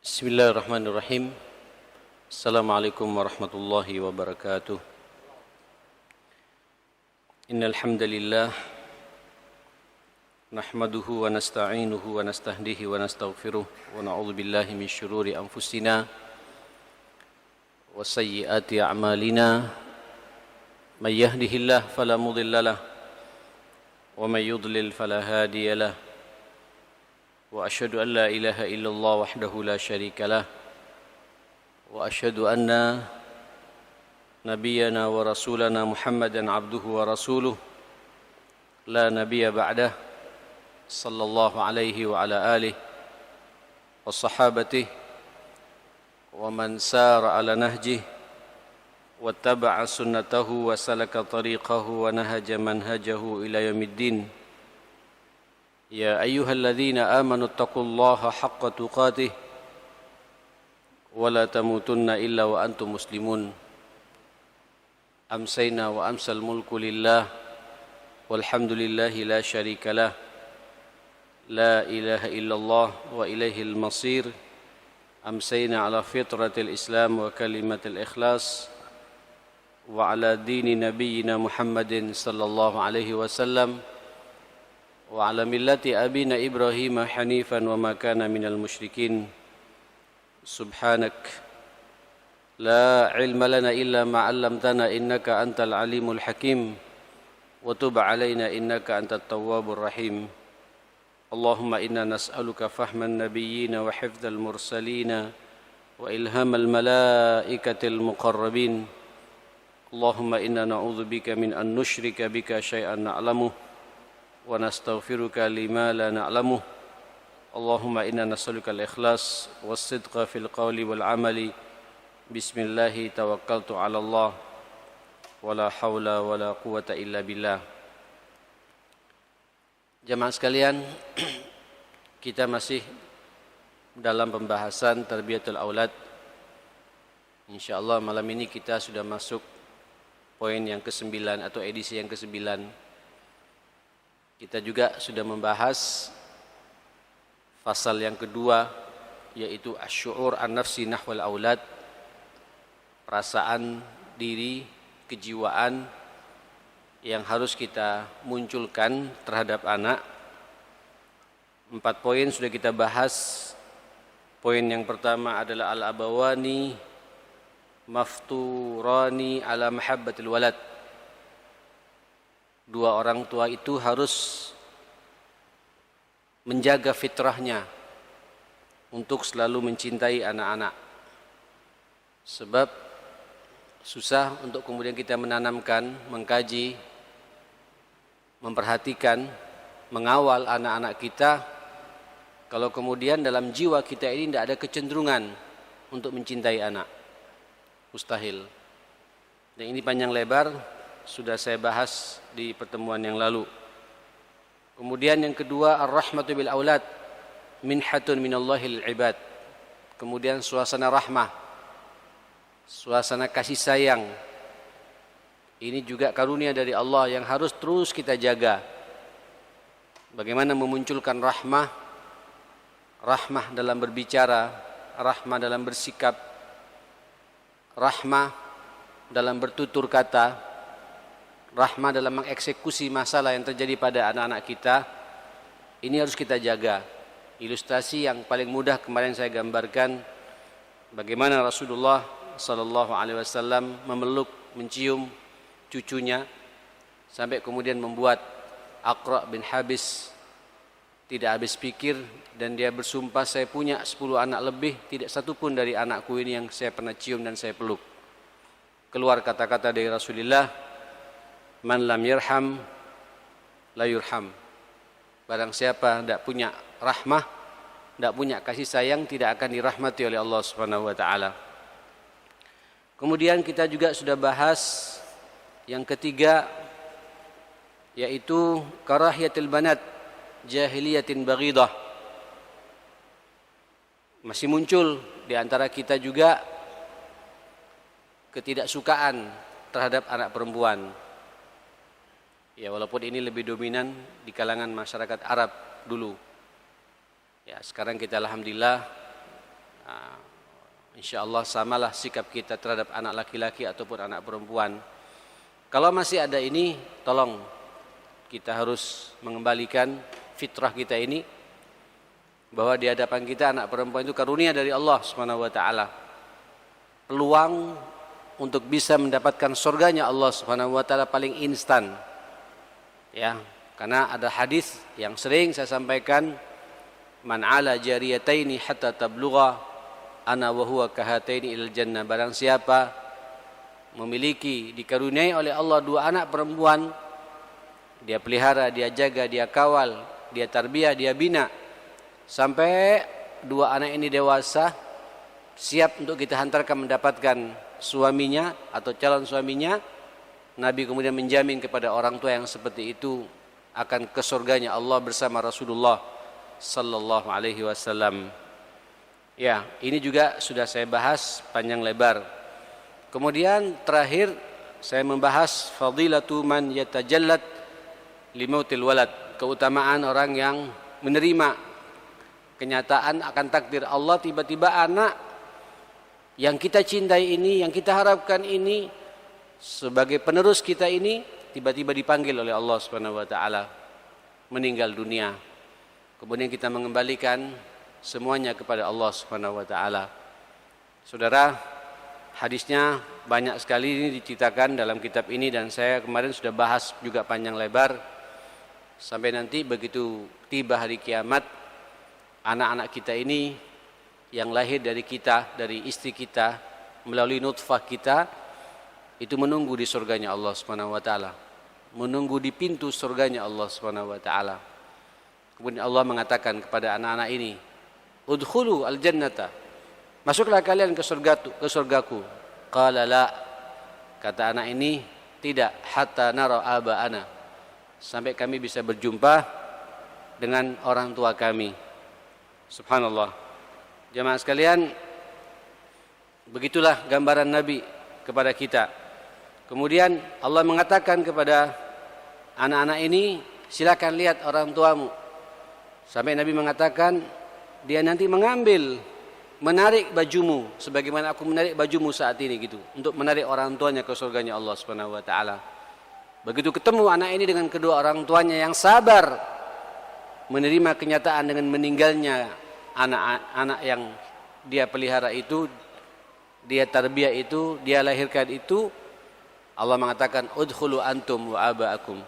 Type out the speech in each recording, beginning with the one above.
Bismillahirrahmanirrahim. Assalamualaikum warahmatullahi wabarakatuh. Innal hamdalillah nahmaduhu wa nasta'inuhu wa nastahdihi wa nastaghfiruh wa na'udzu billahi min syururi anfusina wa sayyiati a'malina. May yahdihillahu fala mudilla lahu wa may yudlil fala hadiya lahu. وأشهد أن لا إله إلا الله وحده لا شريك له وأشهد أن نبينا ورسولنا محمدا عبده ورسوله لا نبي بعده صلى الله عليه وعلى آله وصحابته ومن سار على نهجه واتبع سنته وسلك طريقه ونهج منهجه إلى يوم الدين. يا أيها الذين آمنوا اتقوا الله حق تقاته ولا تموتن إلا وأنتم مسلمون. أمسينا وأمسى الملك لله والحمد لله لا شريك له لا إله إلا الله وإليه المصير. أمسينا على فطرة الإسلام وكلمة الإخلاص وعلى دين نبينا محمد صلى الله عليه وسلم وعلى ملة أبينا إبراهيم حنيفا وما كان من المشركين. سبحانك لا علم لنا إلا ما علمتنا إنك أنت العليم الحكيم وتب علينا إنك أنت التواب الرحيم. اللهم إنا نسألك فهم النبيين وحفظ المرسلين وإلهام الملائكة المقربين. اللهم إنا نعوذ بك من أن نشرك بك شيئا نعلمه ونستغفرك لما لا نعلمه. اللهم إنا نسألك الإخلاص والصدق في القول والعمل. بسم الله توكلت على الله ولا حول ولا قوة إلا بالله. Jamaah sekalian, kita masih dalam pembahasan tarbiyatul aulad. Insyaallah malam ini kita sudah masuk poin yang ke-9 atau edisi yang ke-9. Kita juga sudah membahas fasal yang kedua, yaitu asy'ur an-nafsi nahwal aulad, perasaan diri, kejiwaan yang harus kita munculkan terhadap anak. 4 poin sudah kita bahas. Poin yang pertama adalah al-abawani mafturani ala mahabbatil walad. Dua orang tua itu harus menjaga fitrahnya untuk selalu mencintai anak-anak. Sebab susah untuk kemudian kita menanamkan, mengkaji, memperhatikan, mengawal anak-anak kita kalau kemudian dalam jiwa kita ini tidak ada kecenderungan untuk mencintai anak. Mustahil. Dan ini panjang lebar, sudah saya bahas di pertemuan yang lalu. Kemudian yang kedua, ar-rahmatu bil aulad minhatun minallahi lil ibad. Kemudian suasana rahmah, suasana kasih sayang. Ini juga karunia dari Allah yang harus terus kita jaga. Bagaimana memunculkan rahmah? Rahmah dalam berbicara, rahmah dalam bersikap, rahmah dalam bertutur kata, rahmah dalam mengeksekusi masalah yang terjadi pada anak-anak kita. Ini harus kita jaga. Ilustrasi yang paling mudah kemarin saya gambarkan bagaimana Rasulullah sallallahu alaihi wasallam memeluk, mencium cucunya sampai kemudian membuat Aqra bin Habis tidak habis pikir dan dia bersumpah, saya punya 10 anak lebih, tidak satu pun dari anakku ini yang saya pernah cium dan saya peluk. Keluar kata-kata dari Rasulullah, man lam yarham la yurham. Barang siapa tidak punya rahmah, tidak punya kasih sayang, tidak akan dirahmati oleh Allah Subhanahu wa taala. Kemudian kita juga sudah bahas yang ketiga, yaitu karahiyatul banat jahiliyatin baghidah. Masih muncul di antara kita juga ketidaksukaan terhadap anak perempuan. Ya, walaupun ini lebih dominan di kalangan masyarakat Arab dulu. Ya, sekarang kita alhamdulillah InsyaAllah samalah sikap kita terhadap anak laki-laki ataupun anak perempuan. Kalau masih ada ini, tolong kita harus mengembalikan fitrah kita ini, bahwa di hadapan kita anak perempuan itu karunia dari Allah Subhanahu wa taala. Peluang untuk bisa mendapatkan surganya Allah Subhanahu wa taala paling instan. Ya, karena ada hadis yang sering saya sampaikan, man ala jariyataini hatta tablugha ana wa huwa kahataini ilal jannah. Barang siapa memiliki, dikaruniai oleh Allah dua anak perempuan, dia pelihara, dia jaga, dia kawal, dia tarbiyah, dia bina sampai dua anak ini dewasa, siap untuk kita hantarkan mendapatkan suaminya atau calon suaminya, Nabi kemudian menjamin kepada orang tua yang seperti itu akan ke surganya Allah bersama Rasulullah sallallahu alaihi wasallam. Ya, ini juga sudah saya bahas panjang lebar. Kemudian terakhir saya membahas fadilatu man yatajallat limautil walad, keutamaan orang yang menerima kenyataan akan takdir Allah, tiba-tiba anak yang kita cintai ini, yang kita harapkan ini sebagai penerus kita ini tiba-tiba dipanggil oleh Allah Subhanahu wa taala meninggal dunia. Kemudian kita mengembalikan semuanya kepada Allah Subhanahu wa taala. Saudara, hadisnya banyak sekali ini diceritakan dalam kitab ini dan saya kemarin sudah bahas juga panjang lebar. Sampai nanti begitu tiba hari kiamat, anak-anak kita ini yang lahir dari kita, dari istri kita, melalui nutfah kita, itu menunggu di surganya Allah Subhanahu wa taala. Menunggu di pintu surganya Allah Subhanahu wa taala. Kemudian Allah mengatakan kepada anak-anak ini, udkhulu al-jannata, masuklah kalian ke surgaku. Qala la, kata anak ini, tidak, hatta nara aba'ana, sampai kami bisa berjumpa dengan orang tua kami. Subhanallah. Jemaah sekalian, begitulah gambaran Nabi kepada kita. Kemudian Allah mengatakan kepada anak-anak ini, silakan lihat orang tuamu. Sampai Nabi mengatakan, dia nanti menarik bajumu sebagaimana aku menarik bajumu saat ini gitu, untuk menarik orang tuanya ke surganya Allah Subhanahu wa taala. Begitu ketemu anak ini dengan kedua orang tuanya yang sabar menerima kenyataan dengan meninggalnya anak-anak yang dia pelihara itu, dia tarbiyah itu, dia lahirkan itu, Allah mengatakan udkhulu antum wa aba'akum,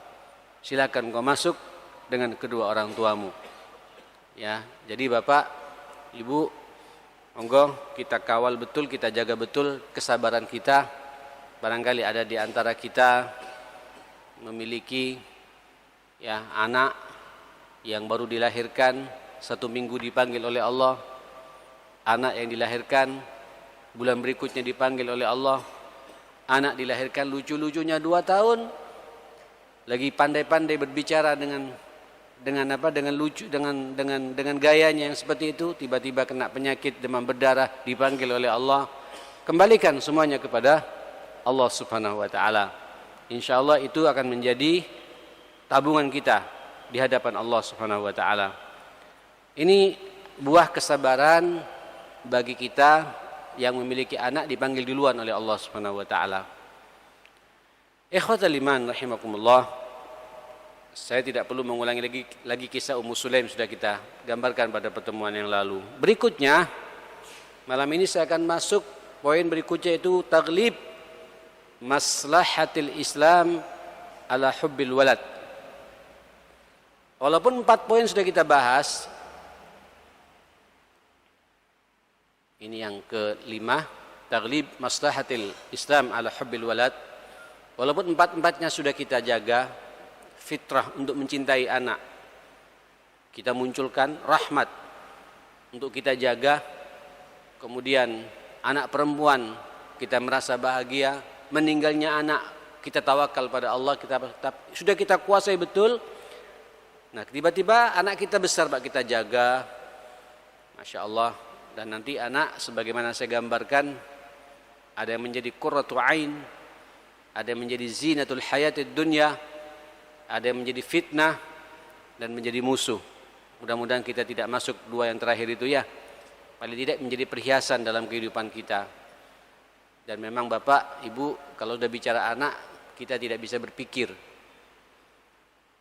silakan kau masuk dengan kedua orang tuamu. Ya, jadi Bapak, Ibu, monggo kita kawal betul, kita jaga betul kesabaran kita. Barangkali ada di antara kita memiliki ya anak yang baru dilahirkan, 1 minggu dipanggil oleh Allah, anak yang dilahirkan bulan berikutnya dipanggil oleh Allah, anak dilahirkan lucu-lucunya 2 tahun, lagi pandai-pandai berbicara dengan lucu, dengan gayanya yang seperti itu, tiba-tiba kena penyakit demam berdarah, dipanggil oleh Allah. Kembalikan semuanya kepada Allah Subhanahu wa taala. Insyaallah itu akan menjadi tabungan kita di hadapan Allah Subhanahu wa taala. Ini buah kesabaran bagi kita yang memiliki anak dipanggil duluan oleh Allah Subhanahu wa taala. Ikhwatal iman rahimakumullah. Saya tidak perlu mengulangi lagi kisah Ummu Sulaim, sudah kita gambarkan pada pertemuan yang lalu. Berikutnya, malam ini saya akan masuk poin berikutnya, itu taglib maslahatil Islam ala hubbil walad. Walaupun 4 poin sudah kita bahas, ini yang ke-5, taglib maslahatil Islam ala hubbil walad. Walaupun 4-4-nya sudah kita jaga, fitrah untuk mencintai anak, kita munculkan rahmat untuk kita jaga. Kemudian anak perempuan kita merasa bahagia, meninggalnya anak kita tawakal pada Allah, sudah kita kuasai betul. Nah, tiba-tiba anak kita besar, Pak, kita jaga, Masya Allah. Dan nanti anak sebagaimana saya gambarkan, ada yang menjadi qurratu ain, ada yang menjadi zinatul hayatid dunya, ada yang menjadi fitnah dan menjadi musuh. Mudah-mudahan kita tidak masuk 2 yang terakhir itu ya. paling tidak menjadi perhiasan dalam kehidupan kita. Dan memang Bapak, Ibu, kalau sudah bicara anak, kita tidak bisa berpikir.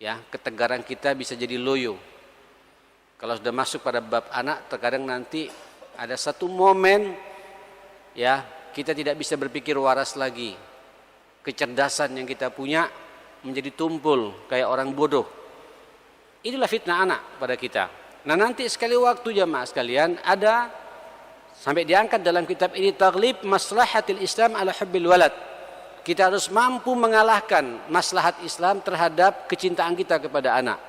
Ya, ketegaran kita bisa jadi loyo. Kalau sudah masuk pada bab anak, terkadang nanti ada satu momen, ya, kita tidak bisa berpikir waras lagi. Kecerdasan yang kita punya menjadi tumpul kayak orang bodoh. Inilah fitnah anak pada kita. Nah, nanti sekali waktu jamaah sekalian ada sampai diangkat dalam kitab ini Taghlib Maslahatil Islam ala Hubbil Walad. Kita harus mampu mengalahkan maslahat Islam terhadap kecintaan kita kepada anak.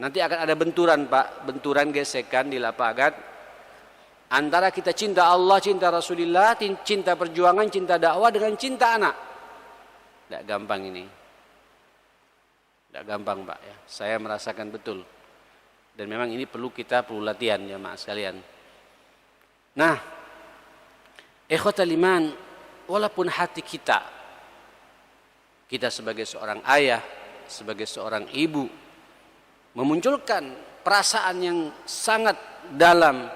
Nanti akan ada benturan Pak, benturan gesekan di lapangan antara kita cinta Allah, cinta Rasulullah, cinta perjuangan, cinta dakwah dengan cinta anak. Tidak gampang ini. Tidak gampang Pak ya. Saya merasakan betul. Dan memang ini perlu latihan jamaah sekalian. Nah, ikhwatal iman, walaupun hati kita sebagai seorang ayah, sebagai seorang ibu memunculkan perasaan yang sangat dalam,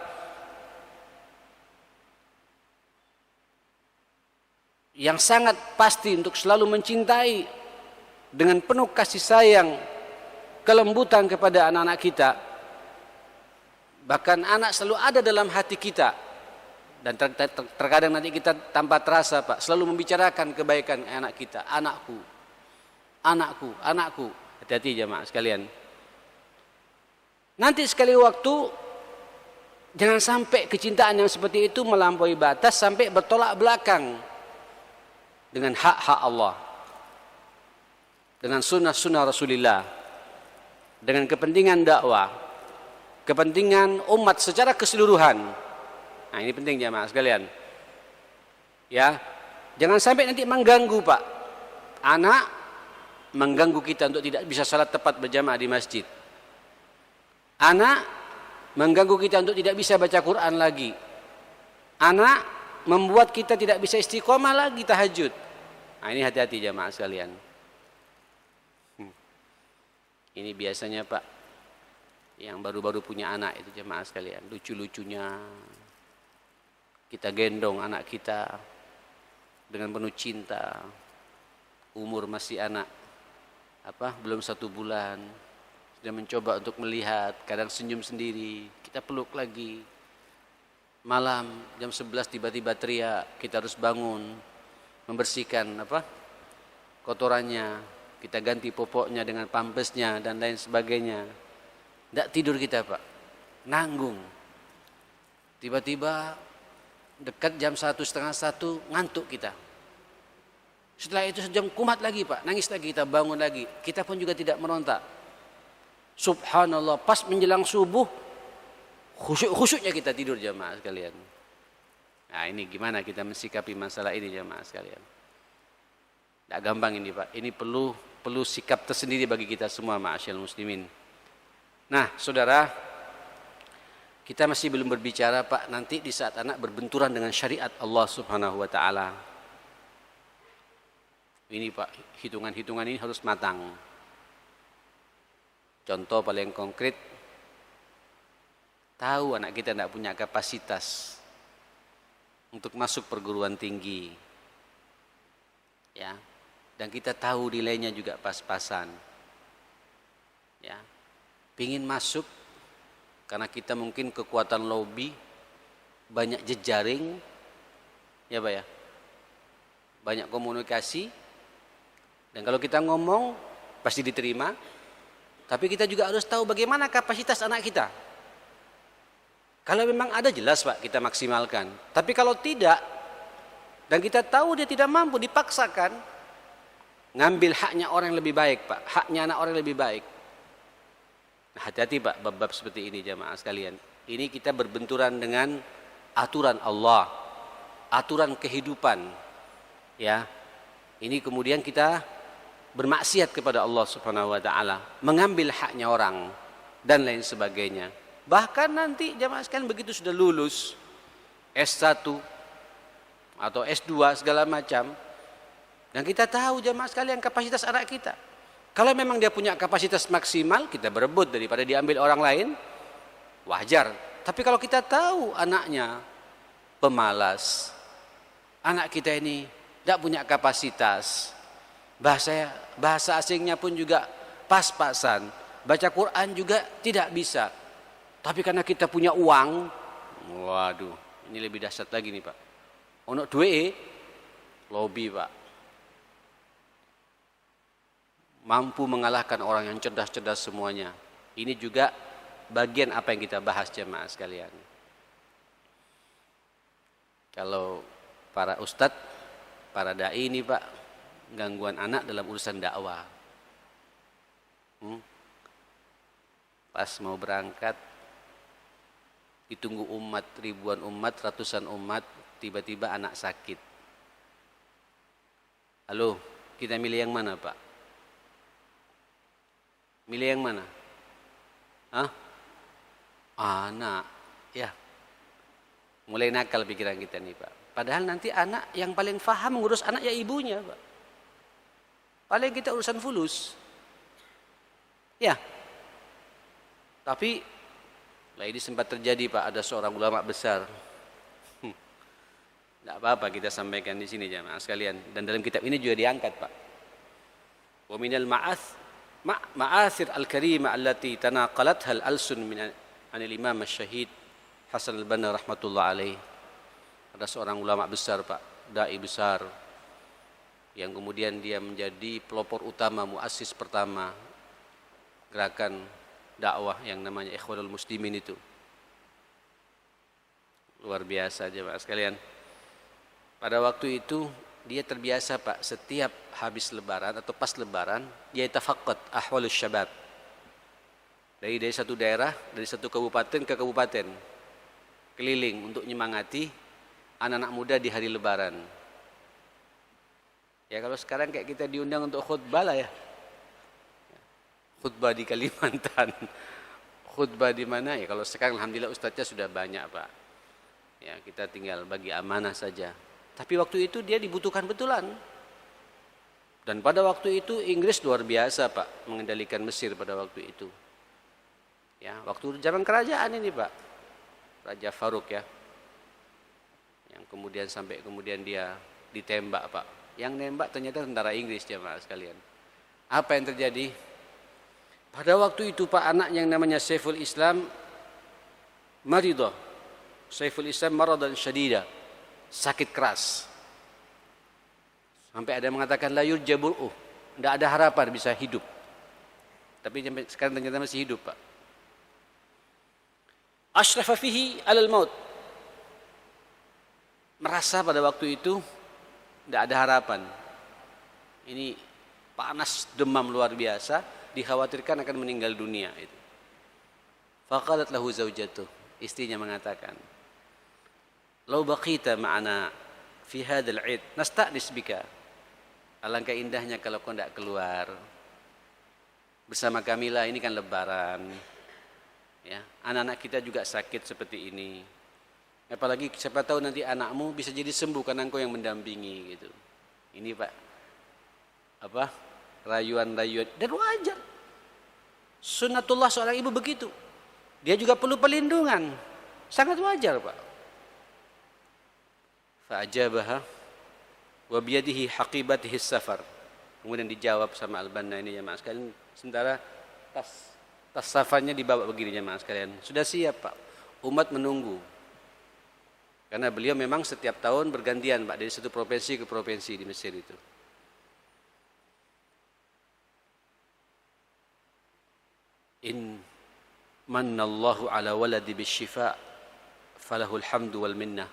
yang sangat pasti untuk selalu mencintai dengan penuh kasih sayang, kelembutan kepada anak-anak kita. Bahkan anak selalu ada dalam hati kita. Dan terkadang nanti kita tanpa terasa Pak, selalu membicarakan kebaikan anak kita. Anakku, anakku, anakku. Hati-hati jamaah sekalian. Nanti sekali waktu, jangan sampai kecintaan yang seperti itu melampaui batas sampai bertolak belakang dengan hak-hak Allah, dengan sunnah-sunnah Rasulullah, dengan kepentingan dakwah, kepentingan umat secara keseluruhan. Nah, ini penting jamaah sekalian. Ya, jangan sampai nanti mengganggu Pak. Anak mengganggu kita untuk tidak bisa salat tepat berjamaah di masjid. Anak mengganggu kita untuk tidak bisa baca Quran lagi. Anak membuat kita tidak bisa istiqomah lagi tahajud. Nah, ini hati-hati jamaah sekalian. Ini biasanya Pak, yang baru-baru punya anak itu jamaah sekalian, lucu-lucunya kita gendong anak kita dengan penuh cinta. Umur masih anak belum 1 bulan, sudah mencoba untuk melihat, kadang senyum sendiri, kita peluk lagi. Malam jam 11 tiba-tiba teriak, kita harus bangun, membersihkan kotorannya, kita ganti popoknya dengan pampesnya dan lain sebagainya. Tidak tidur kita Pak, nanggung. Tiba-tiba dekat jam 1:30 ngantuk kita. Setelah itu sejam kumat lagi Pak, nangis lagi, kita bangun lagi. Kita pun juga tidak merontak. Subhanallah, pas menjelang subuh khusyuk-khusyuknya kita tidur jamaah sekalian. Nah, ini gimana kita mensikapi masalah ini jamaah sekalian? Tidak gampang ini Pak. Ini perlu sikap tersendiri bagi kita semua ma'asyiral muslimin. Nah, saudara, kita masih belum berbicara Pak nanti di saat anak berbenturan dengan syariat Allah Subhanahu wa taala. Ini Pak, hitungan-hitungan ini harus matang. Contoh paling konkret, tahu anak kita tidak punya kapasitas untuk masuk perguruan tinggi. Ya. Dan kita tahu nilainya juga pas-pasan. Ya. Pingin masuk karena kita mungkin kekuatan lobby, banyak jejaring, ya Pak ya, banyak komunikasi, dan kalau kita ngomong pasti diterima. Tapi kita juga harus tahu bagaimana kapasitas anak kita. Kalau memang ada jelas Pak, kita maksimalkan. Tapi kalau tidak, dan kita tahu dia tidak mampu, dipaksakan, ngambil haknya orang yang lebih baik Pak, haknya anak orang yang lebih baik. Nah, hati-hati Pak, bab-bab seperti ini jamaah sekalian. Ini kita berbenturan dengan aturan Allah, aturan kehidupan. Ya. Ini kemudian kita bermaksiat kepada Allah Subhanahu wa taala, mengambil haknya orang dan lain sebagainya. Bahkan nanti jamaah sekalian begitu sudah lulus S1 atau S2 segala macam, dan kita tahu jamaah sekalian kapasitas anak kita. Kalau memang dia punya kapasitas maksimal, kita berebut daripada diambil orang lain, wajar. Tapi kalau kita tahu anaknya pemalas, anak kita ini tidak punya kapasitas, bahasa asingnya pun juga pas-pasan, baca Quran juga tidak bisa, tapi karena kita punya uang, waduh, ini lebih dahsyat lagi nih Pak. Ono duwe lobby Pak, mampu mengalahkan orang yang cerdas-cerdas semuanya. Ini juga bagian apa yang kita bahas jemaah sekalian. Kalau para ustadz, para dai ini Pak, gangguan anak dalam urusan dakwah. Pas mau berangkat, ditunggu umat, ribuan umat, ratusan umat, tiba-tiba anak sakit. Halo, kita milih yang mana Pak? Milih yang mana? Hah? Anak, ya. Mulai nakal pikiran kita nih Pak. Padahal nanti anak yang paling paham mengurus anak ya ibunya Pak. Paling kita urusan fulus. Ya. Tapi lah ini sempat terjadi Pak, ada seorang ulama besar. Tidak apa-apa kita sampaikan di sini jemaah sekalian. Dan dalam kitab ini juga diangkat Pak. Wa minal ma'athir al-karimah allati tanaqalatha al-alsun min anil imam asy-syahid Hasan al-Banna rahmatullah alaih. Ada seorang ulama besar Pak, dai besar, yang kemudian dia menjadi pelopor utama, muassis pertama gerakan dakwah yang namanya Ikhwanul Muslimin itu. Luar biasa jemaah sekalian. Pada waktu itu dia terbiasa Pak, setiap habis lebaran atau pas lebaran dia tafaqqat ahwalus syabab. Dari satu daerah, dari satu kabupaten ke kabupaten, keliling untuk menyemangati anak-anak muda di hari lebaran. Ya kalau sekarang kayak kita diundang untuk khutbah lah ya. Khutbah di Kalimantan. Khutbah di mana ya? Kalau sekarang alhamdulillah ustadznya sudah banyak Pak. Ya kita tinggal bagi amanah saja. Tapi waktu itu dia dibutuhkan betulan. Dan pada waktu itu Inggris luar biasa Pak mengendalikan Mesir pada waktu itu. Ya, waktu zaman kerajaan ini Pak. Raja Faruk ya. Yang kemudian sampai kemudian dia ditembak Pak. Yang nembak ternyata tentara Inggris jemaah sekalian. Apa yang terjadi? Pada waktu itu Pak, anak yang namanya Saiful Islam maridah. Saiful Islam maradan syadida. Sakit keras. Sampai ada yang mengatakan la yurjabul tidak ada harapan bisa hidup. Tapi sekarang ternyata masih hidup Pak. Ashrafa fihi alal maut. Merasa pada waktu itu tidak ada harapan. Ini panas demam luar biasa, dikhawatirkan akan meninggal dunia itu. Faqalat lahu zaujatuh, istrinya mengatakan, "Lau baqita ma'ana fi hadzal 'id nasta'nis bika." Alangkah indahnya kalau kau tidak keluar bersama kami lah, ini kan lebaran. Ya, anak-anak kita juga sakit seperti ini. Apalagi siapa tahu nanti anakmu bisa jadi sembuh karena engkau yang mendampingi gitu. Ini Pak, apa? Rayuan-rayuan dan wajar. Sunnatullah seorang ibu begitu. Dia juga perlu perlindungan. Sangat wajar Pak. Fa'ajabaha wa biyadihi haqibatihi safar. Kemudian dijawab sama Al-Banna ini jemaah sekalian. Sementara tas safarnya dibawa begini jemaah sekalian. Sudah siap Pak. Umat menunggu. Karena beliau memang setiap tahun bergantian Pak dari satu provinsi ke provinsi di Mesir itu. In mannallahu ala waladi bisyifa falahul hamdu wal minnah.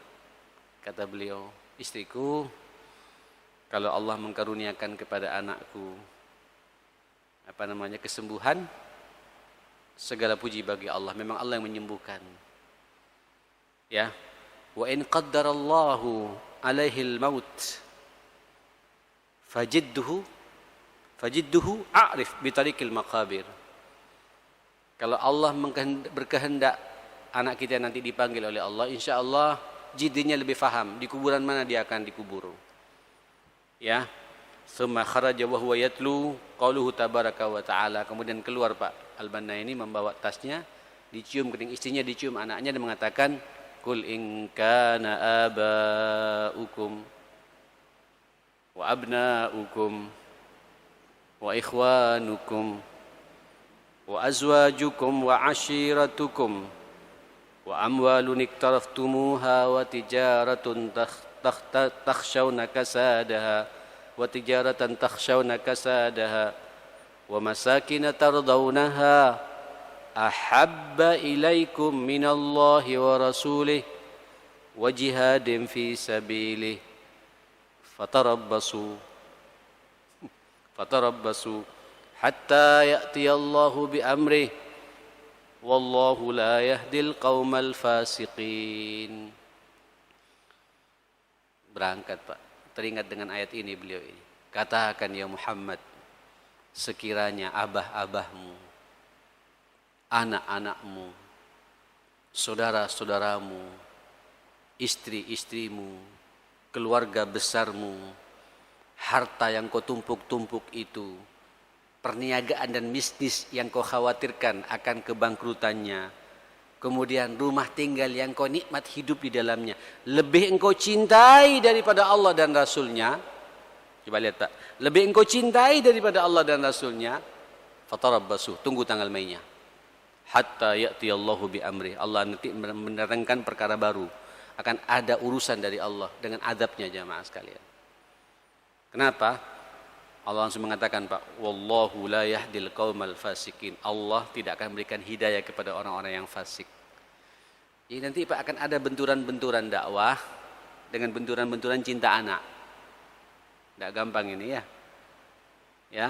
Kata beliau, istriku, kalau Allah mengkaruniakan kepada anakku kesembuhan, segala puji bagi Allah. Memang Allah yang menyembuhkan. Ya. Wa in qaddarallahu alaihi al-maut fajidduhu a'rif bi tariqil maqabir. Kalau Allah berkehendak anak kita nanti dipanggil oleh Allah, insyaallah jiddinya lebih faham di kuburan mana dia akan dikubur. Ya. Summa kharaja wa huwa yatlu qauluhu tabaraka wa ta'ala. Kemudian keluar Pak Al-Banna ini membawa tasnya dicium kening istrinya, dicium anaknya, dan mengatakan kul in kana abaukum wa abnaukum wa ikhwanukum wa azwajukum wa ashiratukum wa amwalun iktaraftumuha wa tijaratun takhshawna kasadaha wa tijaratan takhshawna kasadaha wa masakin tardawnaha ahabba ilaikum minallahi wa rasulih wa jihadin fi sabilih fatarabbasu hatta ya'tiyallahu bi amrih wallahu la yahdil qaumal fasiqin. Berangkat Pak, teringat dengan ayat ini beliau ini. Katakan ya Muhammad, sekiranya abah-abahmu, anak-anakmu, saudara-saudaramu, istri-istrimu, keluarga besarmu, harta yang kau tumpuk-tumpuk itu, perniagaan dan bisnis yang kau khawatirkan akan kebangkrutannya, kemudian rumah tinggal yang kau nikmat hidup di dalamnya, lebih engkau cintai daripada Allah dan Rasulnya. Coba lihat Pak, lebih engkau cintai daripada Allah dan Rasulnya, fatarabbasu, tunggu tanggal mainnya. Hatta ya'tiyallahu bi amri, Allah nanti menerangkan perkara baru, akan ada urusan dari Allah dengan adabnya jamaah sekalian. Kenapa? Allah langsung mengatakan Pak, wallahu la yahdil qaumal fasikin. Allah tidak akan memberikan hidayah kepada orang-orang yang fasik. Jadi nanti Pak akan ada benturan-benturan dakwah dengan benturan-benturan cinta anak. Tidak gampang ini ya. Ya,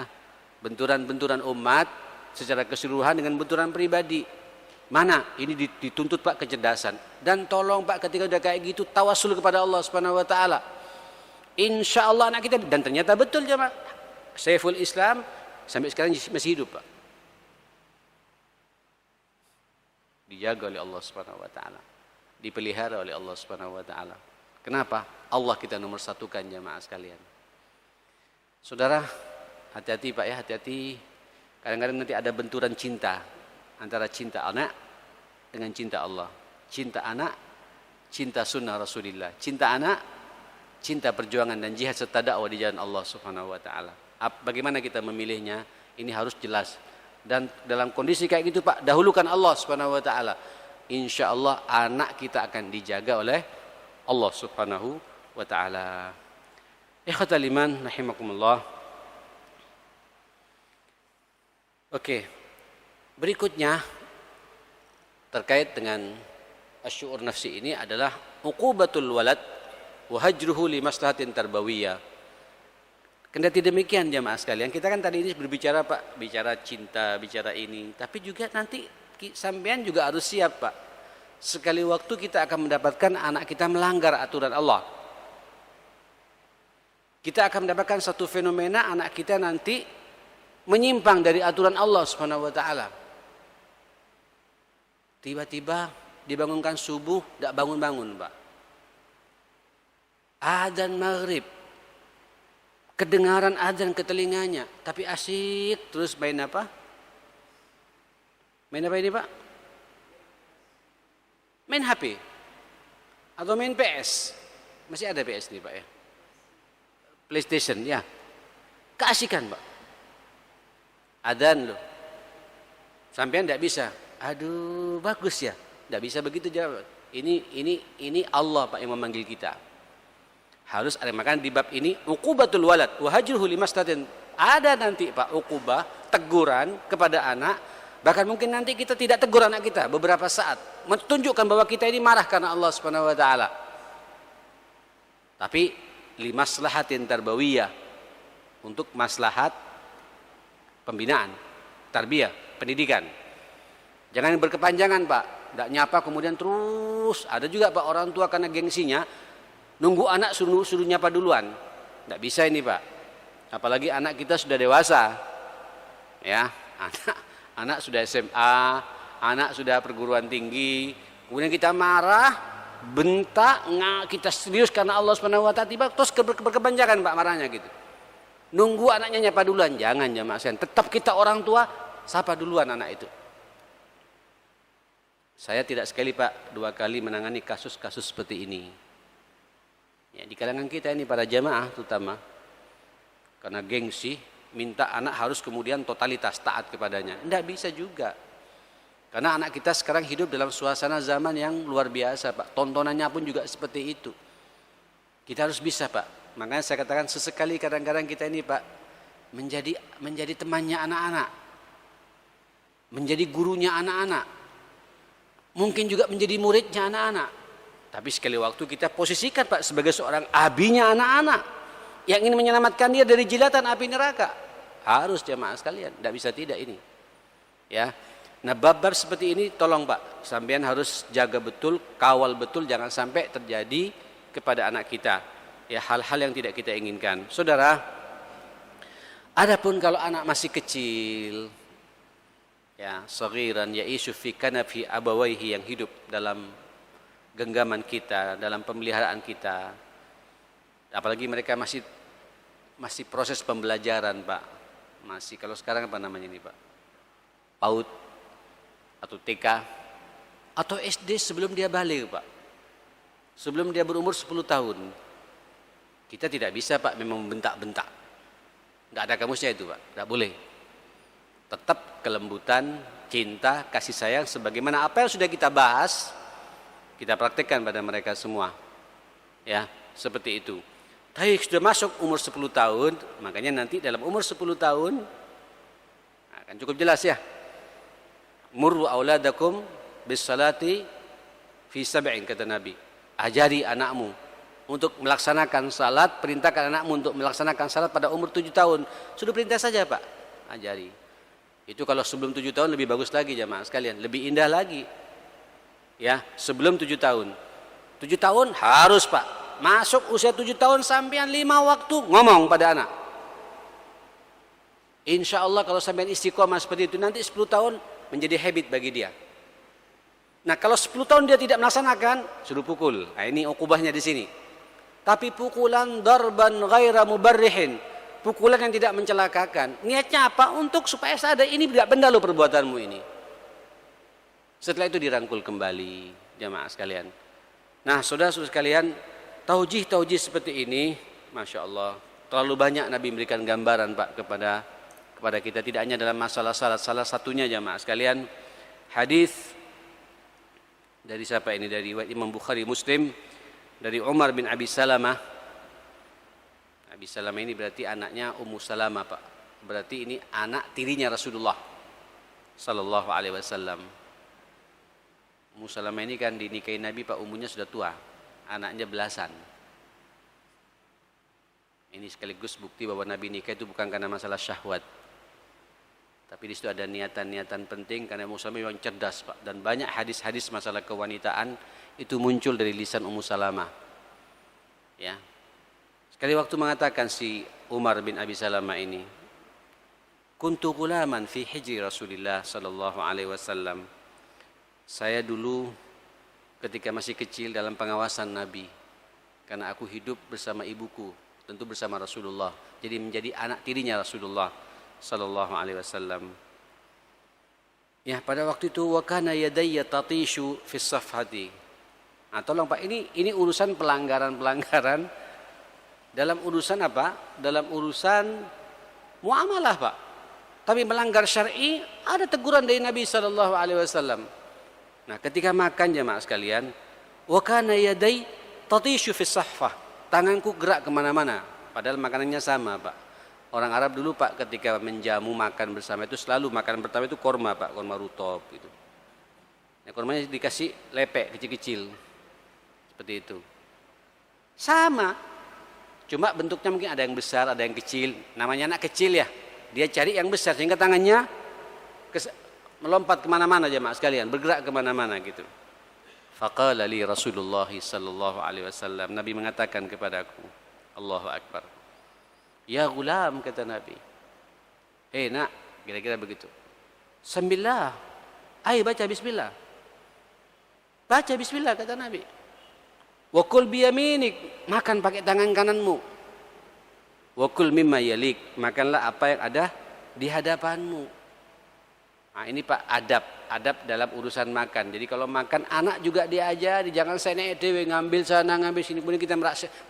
benturan-benturan umat secara keseluruhan dengan benturan pribadi. Mana? Ini dituntut Pak kecerdasan. Dan tolong Pak ketika udah kayak gitu tawasul kepada Allah Subhanahu wa taala. Insya Allah anak kita, dan ternyata betul jemaah. Saiful Islam sampai sekarang masih hidup Pak. Dijaga oleh Allah Subhanahu wa taala. Dipelihara oleh Allah Subhanahu wa taala. Kenapa? Allah kita nomor satukan jemaah sekalian. Saudara, hati-hati Pak ya, hati-hati. Kadang-kadang nanti ada benturan cinta antara cinta anak dengan cinta Allah. Cinta anak, cinta sunnah Rasulullah. Cinta anak, cinta perjuangan dan jihad serta dakwah di jalan Allah Subhanahu wa taala. Bagaimana kita memilihnya? Ini harus jelas. Dan dalam kondisi kayak gitu Pak, dahulukan Allah Subhanahu wa taala. Insya Allah anak kita akan dijaga oleh Allah Subhanahu wa taala. Ikhwatal iman rahimakumullah. Oke. Berikutnya terkait dengan asy'ur nafsi ini adalah uqubatul walad wa hajruhu li maslahatin tarbawiyah. Kendati demikian jamaah sekalian, kita kan tadi ini berbicara Pak, bicara cinta, bicara ini, tapi juga nanti sampean juga harus siap Pak. Sekali waktu kita akan mendapatkan anak kita melanggar aturan Allah. Kita akan mendapatkan satu fenomena anak kita nanti menyimpang dari aturan Allah Subhanahu wa taala. Tiba-tiba dibangunkan subuh, tidak bangun-bangun Pak. Adzan maghrib, kedengaran adzan ke telinganya, tapi asyik terus main apa? Main apa ini Pak? Main HP atau main PS? Masih ada PS nih Pak ya? PlayStation ya. Keasikan Pak. Adzan loh. Sampean tidak bisa. Aduh bagus ya. Tidak bisa begitu jawab. Ini Allah Pak yang memanggil kita. Harus ada, makanya di bab ini uqubatul walad wa hajruhu limaslahatin. Ada nanti Pak uqubah, teguran kepada anak, bahkan mungkin nanti kita tidak tegur anak kita beberapa saat, menunjukkan bahwa kita ini marah karena Allah Subhanahu wa taala. Tapi limaslahatin tarbawiyah, untuk maslahat pembinaan, tarbiyah, pendidikan. Jangan berkepanjangan Pak, tidak nyapa kemudian terus. Ada juga Pak orang tua karena gengsinya nunggu anak suruh nyapa duluan. Tidak bisa ini Pak. Apalagi anak kita sudah dewasa. Ya, anak sudah SMA, anak sudah perguruan tinggi. Kemudian kita marah, bentak, kita serius karena Allah Subhanahu wa taala, tiba terus berkepanjangan Pak marahnya gitu. Nunggu anaknya nyapa duluan, jangan jamaah sekalian. Tetap kita orang tua sapa duluan anak itu. Saya tidak sekali Pak, 2 kali menangani kasus-kasus seperti ini. Ya, di kalangan kita ini para jamaah terutama, karena gengsi, minta anak harus kemudian totalitas taat kepadanya. Tidak bisa juga. Karena anak kita sekarang hidup dalam suasana zaman yang luar biasa Pak. Tontonannya pun juga seperti itu. Kita harus bisa Pak. Makanya saya katakan sesekali kadang-kadang kita ini Pak menjadi temannya anak-anak, menjadi gurunya anak-anak, mungkin juga menjadi muridnya anak-anak. Tapi sekali waktu kita posisikan Pak sebagai seorang abinya anak-anak yang ingin menyelamatkan dia dari jilatan api neraka. Harus jamaah sekalian, tidak bisa tidak ini. Ya. Nah, bab-bab seperti ini tolong Pak, sampean harus jaga betul, kawal betul, jangan sampai terjadi kepada anak kita ya hal-hal yang tidak kita inginkan. Saudara, adapun kalau anak masih kecil ya, saghiran ya'ishu fi kanafi abawaihi, yang hidup dalam genggaman kita, dalam pemeliharaan kita, apalagi mereka masih proses pembelajaran Pak, masih, kalau sekarang apa namanya ini Pak, PAUD atau TK atau SD sebelum dia balik Pak, sebelum dia berumur 10 tahun. Kita tidak bisa Pak memang membentak-bentak, nggak ada kamusnya itu Pak, nggak boleh. Tetap kelembutan, cinta, kasih sayang sebagaimana apa yang sudah kita bahas, kita praktekkan pada mereka semua ya, seperti itu. Tapi sudah masuk umur 10 tahun, makanya nanti dalam umur 10 tahun akan cukup jelas ya, murru auladakum bis salati fi sab'in, kata Nabi. Ajari anakmu untuk melaksanakan salat, perintahkan anakmu untuk melaksanakan salat pada umur 7 tahun. Sudah perintah saja Pak, ajari. Itu kalau sebelum 7 tahun lebih bagus lagi jamaah sekalian, lebih indah lagi. Ya, sebelum 7 tahun. 7 tahun harus Pak. Masuk usia 7 tahun sampean 5 waktu ngomong pada anak. Insya Allah kalau sampean istiqomah seperti itu, nanti 10 tahun menjadi habit bagi dia. Nah, kalau 10 tahun dia tidak melaksanakan, suruh pukul. Nah, ini ukubahnya di sini. Tapi pukulan darban ghaira mubarrihin, pukulan yang tidak mencelakakan. Niatnya apa? Untuk supaya sadar ini tidak benda lo perbuatanmu ini. Setelah itu dirangkul kembali jamaah sekalian. Nah, saudara-saudara sekalian, taujih seperti ini, Masya Allah, terlalu banyak Nabi memberikan gambaran Pak kepada kita, tidak hanya dalam masalah salat. Salah satunya jamaah sekalian, hadis dari siapa ini? Dari Imam Bukhari Muslim, dari Umar bin Abi Salamah. Abi Salamah ini berarti anaknya Ummu Salamah Pak. Berarti ini anak tirinya Rasulullah sallallahu alaihi wasallam. Ummu Salamah ini kan dinikahi Nabi Pak, umurnya sudah tua, anaknya belasan. Ini sekaligus bukti bahwa Nabi nikah itu bukan karena masalah syahwat, tapi di situ ada niatan-niatan penting, karena Ummu Salamah memang cerdas Pak, dan banyak hadis-hadis masalah kewanitaan itu muncul dari lisan Ummu Salamah. Ya. Sekali waktu mengatakan si Umar bin Abi Salamah ini, kuntu gulaman fi hijri Rasulillah sallallahu alaihi wasallam. Saya dulu ketika masih kecil dalam pengawasan Nabi, karena aku hidup bersama ibuku, tentu bersama Rasulullah. Jadi menjadi anak tirinya Rasulullah sallallahu alaihi wasallam. Ya, pada waktu itu wa kana yadayya tatishu fi safhati. Nah, tolong Pak, ini urusan pelanggaran dalam urusan apa? Dalam urusan muamalah Pak. Tapi melanggar syar'i, ada teguran dari Nabi sallallahu alaihi wasallam. Nah, ketika makan jemaah sekalian, wa kana yaday tatishu fi sahfah. Tanganku gerak kemana-mana, padahal makanannya sama Pak. Orang Arab dulu Pak ketika menjamu makan bersama itu selalu makanan pertama itu korma Pak, korma rutop gitu. Nah, kormanya dikasih lepek kecil-kecil seperti itu. Sama, cuma bentuknya mungkin ada yang besar, ada yang kecil. Namanya anak kecil ya, dia cari yang besar sehingga tangannya melompat kemana-mana jemaah sekalian, bergerak kemana-mana gitu. Faqala li Rasulullah sallallahu alaihi wasallam, Nabi mengatakan kepadaku, Allahu Akbar. Ya gulam, kata Nabi. Nak, kira-kira begitu. Sambillah, ayo baca bismillah. Baca bismillah, kata Nabi. Wa kul biyaminik, makan pakai tangan kananmu. Wa kul mimma yalik, makanlah apa yang ada di hadapanmu. Nah, ini Pak adab dalam urusan makan. Jadi kalau makan anak juga diajari, jangan saya naik dewe ngambil sana ngambil sini kemudian kita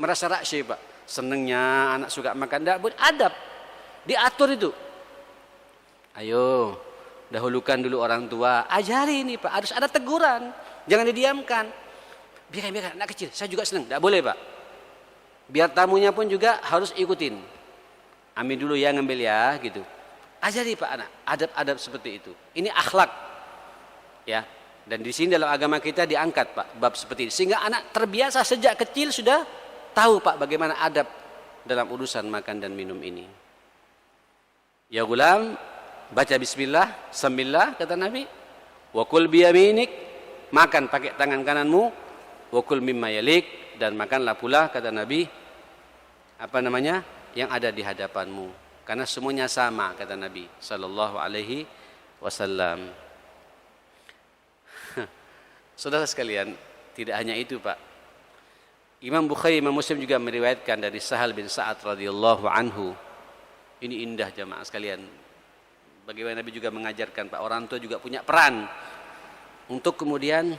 merasa raksy Pak. Senengnya anak suka makan, tidak boleh, adab diatur itu. Ayo dahulukan dulu orang tua, ajari ini Pak, harus ada teguran, jangan didiamkan. Biarkan anak kecil, saya juga senang, tidak boleh Pak. Biar tamunya pun juga harus ikutin. Ambil dulu ya, ngambil ya gitu. Ajari Pak anak adab-adab seperti itu. Ini akhlak, ya. Dan di sini dalam agama kita diangkat Pak bab seperti ini, sehingga anak terbiasa sejak kecil sudah tahu Pak bagaimana adab dalam urusan makan dan minum ini. Ya gulam, baca bismillah, sambillah kata Nabi. Wa kul biyaminik, makan pakai tangan kananmu. Wa kul mimma yalik, dan makanlah pula kata Nabi yang ada di hadapanmu. Karena semuanya sama kata Nabi sallallahu alaihi wasallam. Saudara sekalian, tidak hanya itu Pak. Imam Bukhari, Imam Muslim juga meriwayatkan dari Sahal bin Sa'ad radhiyallahu anhu. Ini indah jamaah sekalian. Bagaimana Nabi juga mengajarkan Pak, orang tua juga punya peran untuk kemudian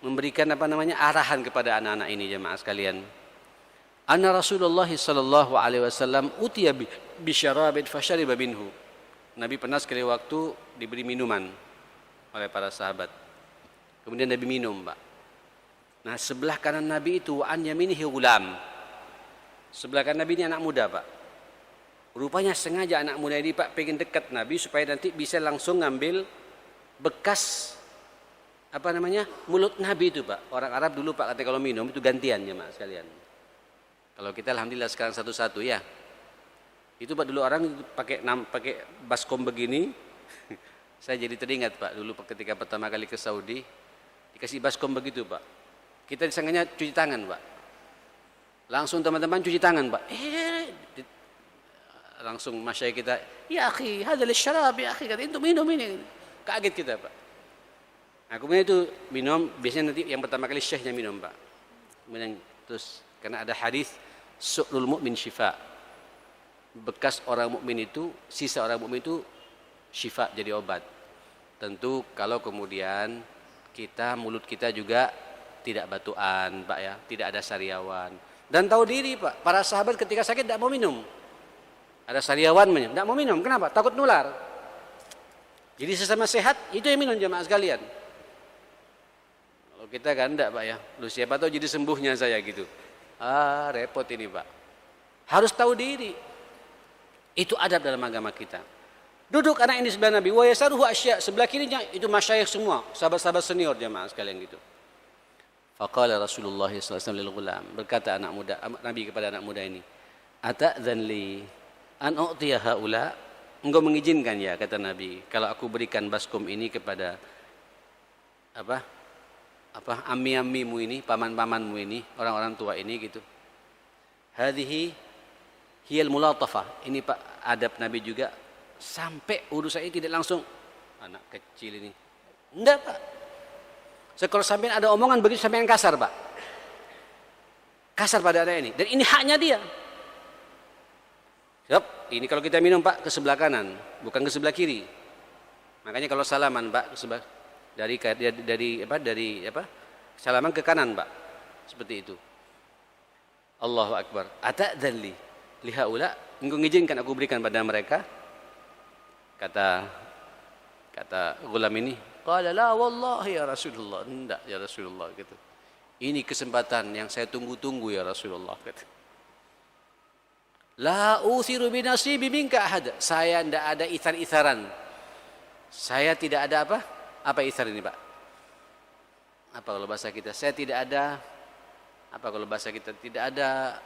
memberikan arahan kepada anak-anak ini jamaah sekalian. Anna Rasulullah sallallahu alaihi wasallam utiya bi syarabin fashariba minhu. Nabi pernah sekali waktu diberi minuman oleh para sahabat. Kemudian Nabi minum, Pak. Nah, sebelah kanan Nabi itu an yaminihi gulam. Sebelah kanan Nabi ini anak muda, Pak. Rupanya sengaja anak muda ini Pak pengen dekat Nabi supaya nanti bisa langsung ngambil bekas mulut Nabi itu, Pak. Orang Arab dulu Pak kata kalau minum itu gantian ya, Mas sekalian. Kalau kita alhamdulillah sekarang satu-satu ya. Itu Pak dulu orang pakai baskom begini. Saya jadi teringat Pak dulu ketika pertama kali ke Saudi dikasih baskom begitu Pak. Kita disangkanya cuci tangan Pak. Langsung teman-teman cuci tangan Pak. Langsung masyayikh kita, ya akhi, hadzal syarab ya akhi, kata itu minum ini. Kaget kita Pak. Nah, kemudian itu minum, biasanya nanti yang pertama kali syekhnya minum Pak. Kemudian terus karena ada hadis su'lul mu'min syifa. Bekas orang mukmin itu, sisa orang mukmin itu syifa, jadi obat. Tentu kalau kemudian mulut kita juga tidak batuan Pak ya, tidak ada sariawan. Dan tahu diri Pak, para sahabat ketika sakit tidak mau minum. Ada sariawan tidak mau minum, kenapa? Takut nular. Jadi sesama sehat itu yang minum jemaah sekalian. Kalau kita kan enggak Pak ya, lu siapa tahu jadi sembuhnya saya gitu. Repot ini Pak. Harus tahu diri. Itu adab dalam agama kita. Duduk anak ini sebelah Nabi. Wa yasaruhu asya. Sebelah kirinya itu masyayikh semua. Sahabat-sahabat senior jemaah sekalian gitu. Faqala Rasulullah sallallahu alaihi wasallam lil ghulam. Berkata Nabi kepada anak muda ini. Ata'dzan li an u'tiya haula. Engkau mengizinkan ya kata Nabi. Kalau aku berikan baskom ini kepada ammi-ammimu ini, paman-pamanmu ini, orang-orang tua ini gitu. Hadhihi hiyal mulatafah. Ini Pak adab Nabi juga, sampai urusan ini tidak langsung anak kecil ini. Enggak Pak. Kalau sampai ada omongan begitu sampai yang kasar Pak. Kasar pada anak ini. Dan ini haknya dia. Ini kalau kita minum Pak ke sebelah kanan, bukan ke sebelah kiri. Makanya kalau salaman Pak ke sebelah dari salaman ke kanan Pak, seperti itu. Allahu Akbar. Ata'dzan li haula, engkau mengizinkan aku berikan pada mereka. Kata gulam ini, qala la wallahi ya Rasulullah. Enggak ya Rasulullah gitu. Ini kesempatan yang saya tunggu-tunggu ya Rasulullah kata. La uthiru bi nasibi minka ahad. Saya tidak ada ithar-itharan. Saya tidak ada apa ithar ini Pak? Apa kalau bahasa kita? Saya tidak ada. Apa kalau bahasa kita? Tidak ada.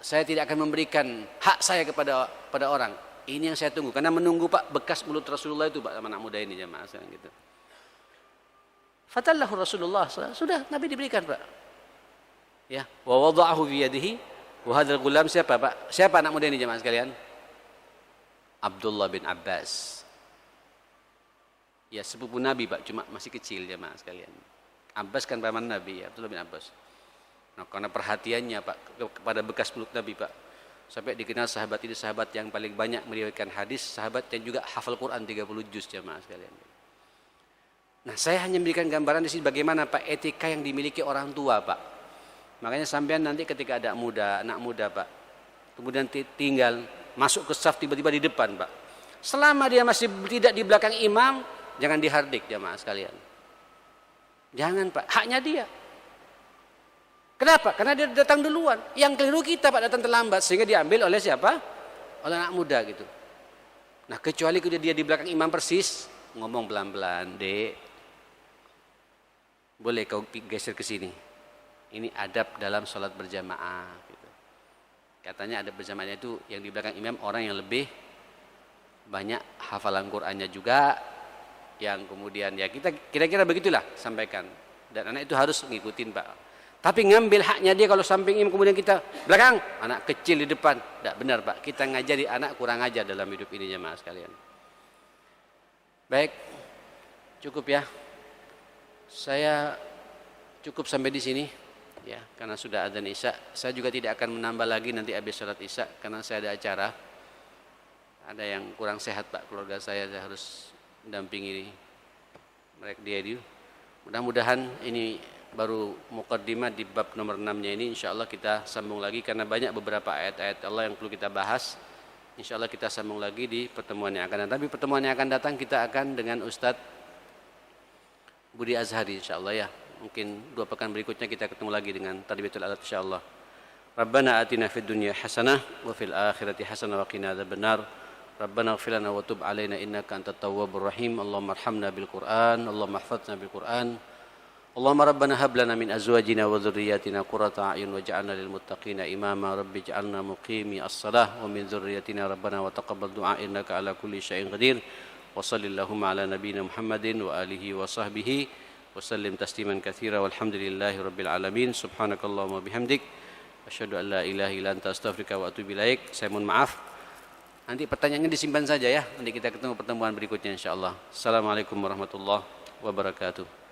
Saya tidak akan memberikan hak saya kepada orang. Ini yang saya tunggu. Karena menunggu Pak bekas mulut Rasulullah itu Pak, sama anak muda ini jemaah gitu. Fatallahu Rasulullah. Sudah Nabi diberikan Pak. Ya, wa wada'ahu fi yadihi wa hadzal gulam siapa Pak? Siapa anak muda ini jemaah sekalian? Abdullah bin Abbas. Ya sepupu Nabi Pak, cuma masih kecil jemaah sekalian. Abbas kan paman Nabi ya, Abdullah bin Abbas. Nah, karena perhatiannya Pak kepada bekas mulut Nabi Pak, sampai dikenal sahabat ini sahabat yang paling banyak meriwayatkan hadis, sahabat yang juga hafal Quran 30 juz jemaah sekalian. Nah, saya hanya memberikan gambaran di sini bagaimana Pak etika yang dimiliki orang tua, Pak. Makanya sampean nanti ketika ada anak muda, Pak, kemudian tinggal masuk ke saf tiba-tiba di depan, Pak. Selama dia masih tidak di belakang imam, jangan dihardik jamaah sekalian. Jangan, Pak, haknya dia. Kenapa? Karena dia datang duluan. Yang keliru kita, Pak, datang terlambat sehingga diambil oleh siapa? Oleh anak muda gitu. Nah, kecuali kalau dia di belakang imam persis, ngomong pelan-pelan, "Dek, boleh kau geser ke sini. Ini adab dalam sholat berjamaah." Gitu. Katanya adab berjamaahnya itu yang di belakang imam orang yang lebih banyak hafalan Qur'annya juga, yang kemudian ya kita kira-kira begitulah sampaikan. Dan anak itu harus ngikutin, Pak. Tapi ngambil haknya dia kalau samping imam kemudian kita belakang, anak kecil di depan. Tidak benar, Pak. Kita ngajari anak kurang ajar dalam hidup ini jamaah sekalian. Baik, cukup ya. Saya cukup sampai di sini ya, karena sudah adzan Isya. Saya juga tidak akan menambah lagi nanti habis salat Isya karena saya ada acara. Ada yang kurang sehat, Pak, keluarga saya harus mendampingi mereka dia itu. Mudah-mudahan ini baru muqaddimah di bab nomor 6-nya ini, insyaallah kita sambung lagi karena banyak beberapa ayat-ayat Allah yang perlu kita bahas. Insyaallah kita sambung lagi di pertemuan yang akan datang. Tapi pertemuan yang akan datang kita akan dengan Ustadz Budi Azhari insyaallah ya. Mungkin 2 pekan berikutnya kita ketemu lagi dengan Tarbiyatul Aulad insyaallah. Rabbana atina fid dunya hasanah wa fil akhirati hasanah wa qina adzabannar. Rabbana ighfir lana wa tub alaina innaka antat tawwabur rahim. Allahumma arhamna bil Qur'an, Allahumma ihfazna bil Qur'an. Allahumma rabbana hab lana min azwajina wa dhurriyyatina qurrata a'yun waj'alna lil muttaqina imama. Rabbi ij'alna muqimi as-salah wa min dhurriyyatina rabbana wa taqabbal du'a innaka ala kulli syai'in qadir. وصلى اللهم على نبينا محمد وآله وصحبه وسلم تسليما كثيرا والحمد لله رب العالمين سبحانك اللهم وبحمدك أشهد أن لا إله إلا أنت أستغفرك وأتوب إليك. Saya mohon maaf. Nanti pertanyaannya disimpan saja ya. Nanti kita ketemu pertemuan berikutnya insyaallah. Assalamualaikum warahmatullahi wabarakatuh.